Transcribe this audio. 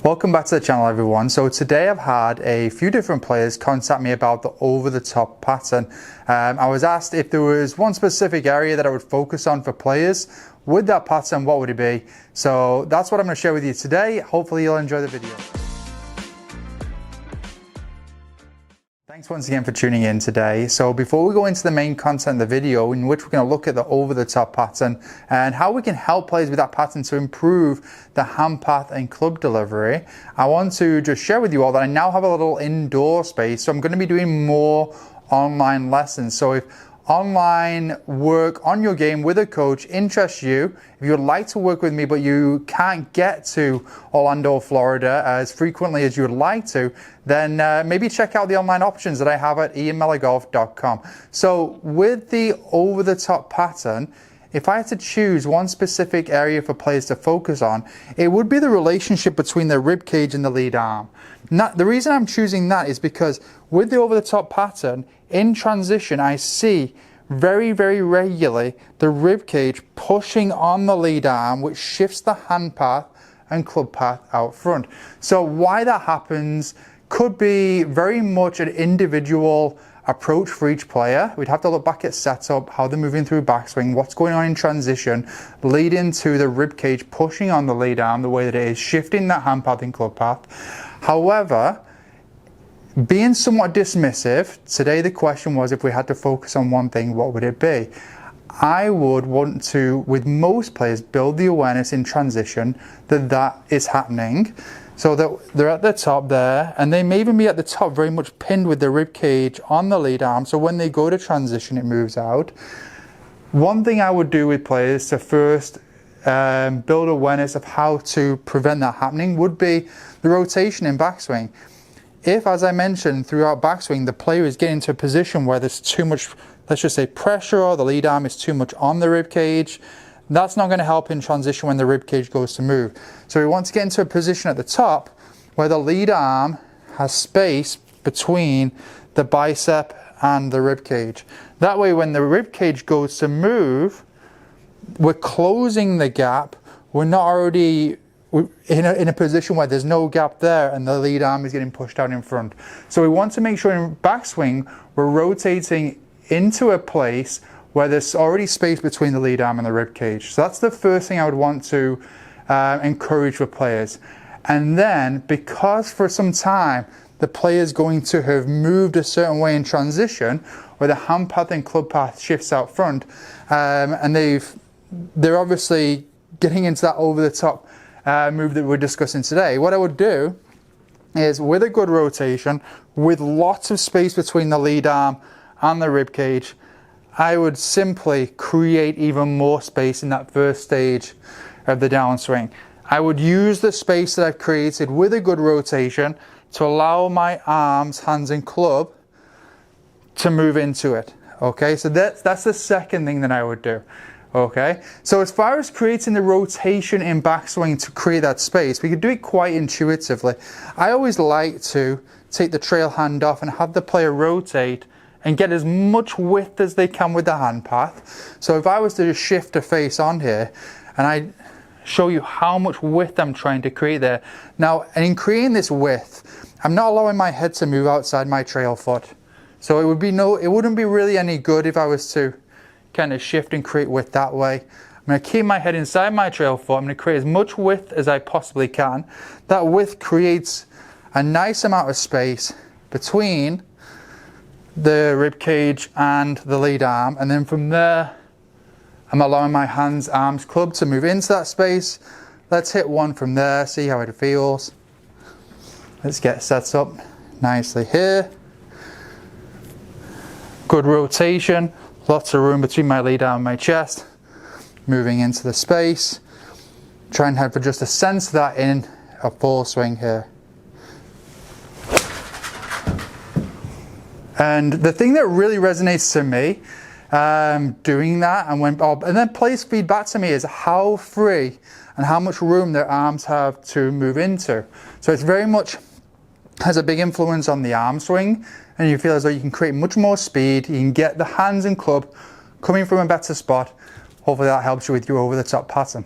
Welcome back to the channel, everyone. So today I've had a few different players contact me about the over-the-top pattern. I was asked if there was one specific area that I would focus on for players with that pattern, what would it be? So that's what I'm going to share with you today. Hopefully you'll enjoy the video. Thanks once again for tuning in today. So before we go into the main content of the video, in which we're going to look at the over-the-top pattern and how we can help players with that pattern to improve the hand path and club delivery, I want to just share with you all that I now have a little indoor space. So I'm going to be doing more online lessons. So if online work on your game with a coach interests you, if you would like to work with me but you can't get to Orlando, Florida as frequently as you would like to, then maybe check out the online options that I have at ianmellorgolf.com. So with the over-the-top pattern, if I had to choose one specific area for players to focus on, it would be the relationship between the rib cage and the lead arm. Now, the reason I'm choosing that is because with the over-the-top pattern, in transition, I see very regularly the rib cage pushing on the lead arm, which shifts the hand path and club path out front. So why that happens could be very much an individual approach for each player. We'd have to look back at setup, how they're moving through backswing, what's going on in transition, leading to the rib cage pushing on the lead arm the way that it is, shifting that hand path and club path. However, being somewhat dismissive, today the question was if we had to focus on one thing, what would it be? I would want to, with most players, build the awareness in transition that that is happening, so that they're at the top there, and they may even be at the top very much pinned with the rib cage on the lead arm, so when they go to transition it moves out. One thing I would do with players to first build awareness of how to prevent that happening would be the rotation in backswing. If, as I mentioned, throughout backswing, the player is getting to a position where there's too much, let's just say, pressure, or the lead arm is too much on the rib cage, that's not going to help in transition when the rib cage goes to move. So we want to get into a position at the top where the lead arm has space between the bicep and the rib cage. That way, when the rib cage goes to move, we're closing the gap. We're not already in a position where there's no gap there and the lead arm is getting pushed out in front. So we want to make sure in backswing we're rotating into a place where there's already space between the lead arm and the rib cage. So that's the first thing I would want to encourage for players. And then, because for some time the player is going to have moved a certain way in transition, where the hand path and club path shifts out front, and they're obviously getting into that over-the-top move that we're discussing today, what I would do is, with a good rotation, with lots of space between the lead arm and the rib cage, I would simply create even more space in that first stage of the downswing. I would use the space that I've created with a good rotation to allow my arms, hands and club to move into it. Okay, so that's the second thing that I would do. Okay, so as far as creating the rotation in backswing to create that space, we could do it quite intuitively. I always like to take the trail hand off and have the player rotate and get as much width as they can with the hand path. So if I was to just shift a face on here and I show you how much width I'm trying to create there. Now, and in creating this width, I'm not allowing my head to move outside my trail foot. So it wouldn't be really any good if I was to kind of shift and create width that way. I'm going to keep my head inside my trail foot. I'm going to create as much width as I possibly can. That width creates a nice amount of space between the rib cage and the lead arm, and then from there I'm allowing my hands, arms, club to move into that space. Let's hit one from there, see how it feels. Let's get set up nicely here. Good rotation, lots of room between my lead arm and my chest. Moving into the space. Try and head for just a sense of that in a full swing here. And the thing that really resonates to me doing that, and then players' feedback to me, is how free and how much room their arms have to move into. So it's very much has a big influence on the arm swing, and you feel as though you can create much more speed. You can get the hands and club coming from a better spot. Hopefully that helps you with your over-the-top pattern.